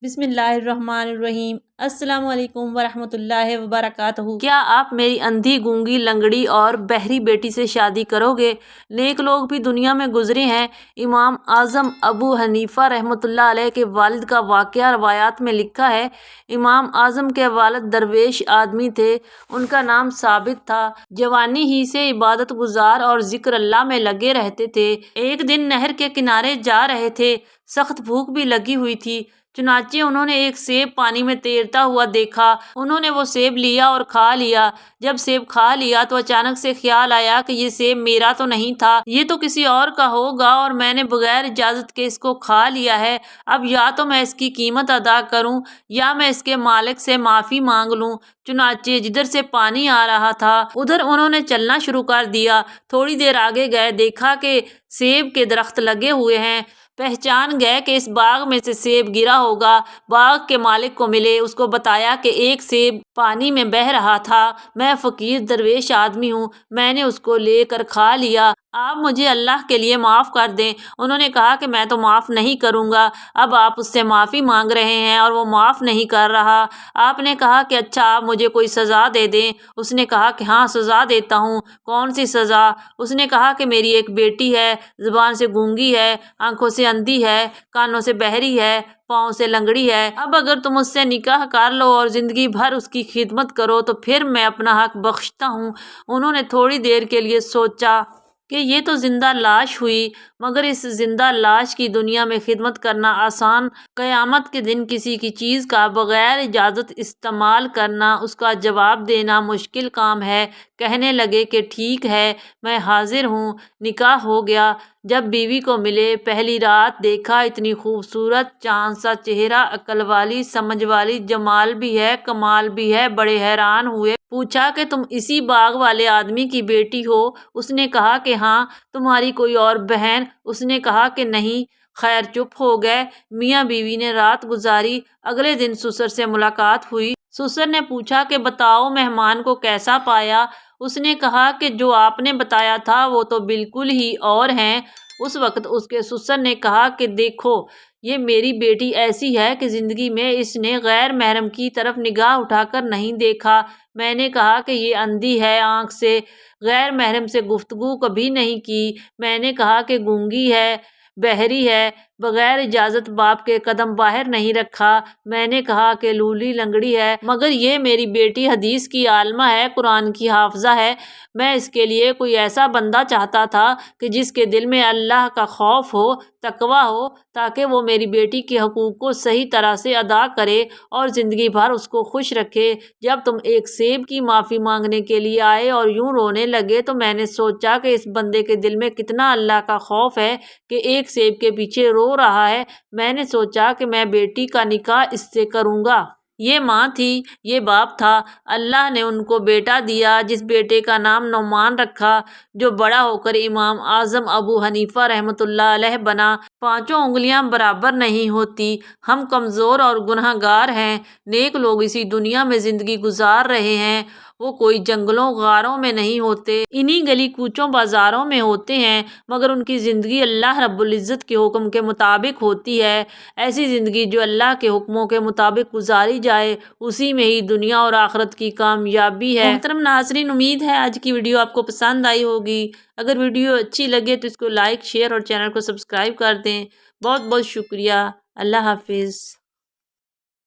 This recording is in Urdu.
بسم اللہ الرحمن الرحیم۔ السلام علیکم ورحمۃ اللہ وبرکاتہ۔ کیا آپ میری اندھی، گونگی، لنگڑی اور بہری بیٹی سے شادی کرو گے؟ نیک لوگ بھی دنیا میں گزرے ہیں۔ امام اعظم ابو حنیفہ رحمۃ اللہ علیہ کے والد کا واقعہ روایات میں لکھا ہے۔ امام اعظم کے والد درویش آدمی تھے۔ ان کا نام ثابت تھا۔ جوانی ہی سے عبادت گزار اور ذکر اللہ میں لگے رہتے تھے۔ ایک دن نہر کے کنارے جا رہے تھے۔ سخت بھوک بھی لگی ہوئی تھی، چنانچہ انہوں نے ایک سیب پانی میں تیرتا ہوا دیکھا۔ انہوں نے وہ سیب لیا اور کھا لیا۔ جب سیب کھا لیا تو اچانک سے خیال آیا کہ یہ سیب میرا تو نہیں تھا، یہ تو کسی اور کا ہوگا اور میں نے بغیر اجازت کے اس کو کھا لیا ہے۔ اب یا تو میں اس کی قیمت ادا کروں یا میں اس کے مالک سے معافی مانگ لوں۔ چنانچہ جدھر سے پانی آ رہا تھا ادھر انہوں نے چلنا شروع کر دیا۔ تھوڑی دیر آگے گئے، دیکھا کہ سیب کے درخت لگے ہوئے ہیں۔ پہچان گئے کہ اس باغ میں سے سیب گرا ہوگا۔ باغ کے مالک کو ملے، اس کو بتایا کہ ایک سیب پانی میں بہہ رہا تھا، میں فقیر درویش آدمی ہوں، میں نے اس کو لے کر کھا لیا، آپ مجھے اللہ کے لیے معاف کر دیں۔ انہوں نے کہا کہ میں تو معاف نہیں کروں گا۔ اب آپ اس سے معافی مانگ رہے ہیں اور وہ معاف نہیں کر رہا۔ آپ نے کہا کہ اچھا آپ مجھے کوئی سزا دے دیں۔ اس نے کہا کہ ہاں سزا دیتا ہوں۔ کون سی سزا؟ اس نے کہا کہ میری ایک بیٹی ہے، زبان سے گونگی ہے، آنکھوں سے اندھی ہے، کانوں سے بہری ہے، پاؤں سے لنگڑی ہے۔ اب اگر تم اس سے نکاح کر لو اور زندگی بھر اس کی خدمت کرو تو پھر میں اپنا حق بخشتا ہوں۔ انہوں نے تھوڑی دیر کے لیے سوچا کہ یہ تو زندہ لاش ہوئی، مگر اس زندہ لاش کی دنیا میں خدمت کرنا آسان، قیامت کے دن کسی کی چیز کا بغیر اجازت استعمال کرنا، اس کا جواب دینا مشکل کام ہے۔ کہنے لگے کہ ٹھیک ہے، میں حاضر ہوں۔ نکاح ہو گیا۔ جب بیوی کو ملے، پہلی رات دیکھا، اتنی خوبصورت چاند سا چہرہ، عقل والی، سمجھ والی، جمال بھی ہے، کمال بھی ہے، بڑے حیران ہوئے۔ پوچھا کہ تم اسی باغ والے آدمی کی بیٹی ہو؟ اس نے کہا کہ ہاں۔ تمہاری کوئی اور بہن؟ اس نے کہا کہ نہیں۔ خیر چپ ہو گئے۔ میاں بیوی نے رات گزاری۔ اگلے دن سسر سے ملاقات ہوئی۔ سسر نے پوچھا کہ بتاؤ مہمان کو کیسا پایا؟ اس نے کہا کہ جو آپ نے بتایا تھا وہ تو بالکل ہی اور ہیں۔ اس وقت اس کے سسر نے کہا کہ دیکھو یہ میری بیٹی ایسی ہے کہ زندگی میں اس نے غیر محرم کی طرف نگاہ اٹھا کر نہیں دیکھا۔ میں نے کہا کہ یہ اندھی ہے، آنکھ سے، غیر محرم سے گفتگو کبھی نہیں کی۔ میں نے کہا کہ گونگی ہے، بہری ہے، بغیر اجازت باپ کے قدم باہر نہیں رکھا۔ میں نے کہا کہ لولی لنگڑی ہے، مگر یہ میری بیٹی حدیث کی عالمہ ہے، قرآن کی حافظہ ہے۔ میں اس کے لیے کوئی ایسا بندہ چاہتا تھا کہ جس کے دل میں اللہ کا خوف ہو، تقویٰ ہو، تاکہ وہ میری بیٹی کے حقوق کو صحیح طرح سے ادا کرے اور زندگی بھر اس کو خوش رکھے۔ جب تم ایک سیب کی معافی مانگنے کے لیے آئے اور یوں رونے لگے تو میں نے سوچا کہ اس بندے کے دل میں کتنا اللہ کا خوف ہے کہ ایک سیب کے پیچھے رو رہا ہے۔ میں نے سوچا کہ میں بیٹی کا نکاح اس سے کروں گا۔ یہ ماں تھی، یہ باپ تھا۔ اللہ نے ان کو بیٹا دیا، جس بیٹے کا نام نعمان رکھا، جو بڑا ہو کر امام اعظم ابو حنیفہ رحمۃ اللہ علیہ بنا۔ پانچوں انگلیاں برابر نہیں ہوتی، ہم کمزور اور گناہ گار ہیں۔ نیک لوگ اسی دنیا میں زندگی گزار رہے ہیں، وہ کوئی جنگلوں غاروں میں نہیں ہوتے، انہی گلی کوچوں بازاروں میں ہوتے ہیں، مگر ان کی زندگی اللہ رب العزت کے حکم کے مطابق ہوتی ہے۔ ایسی زندگی جو اللہ کے حکموں کے مطابق گزاری جائے، اسی میں ہی دنیا اور آخرت کی کامیابی ہے۔ محترم ناظرین، امید ہے آج کی ویڈیو آپ کو پسند آئی ہوگی۔ اگر ویڈیو اچھی لگے تو اس کو لائک، شیئر اور چینل کو سبسکرائب کر دیں۔ بہت بہت شکریہ۔ اللہ حافظ۔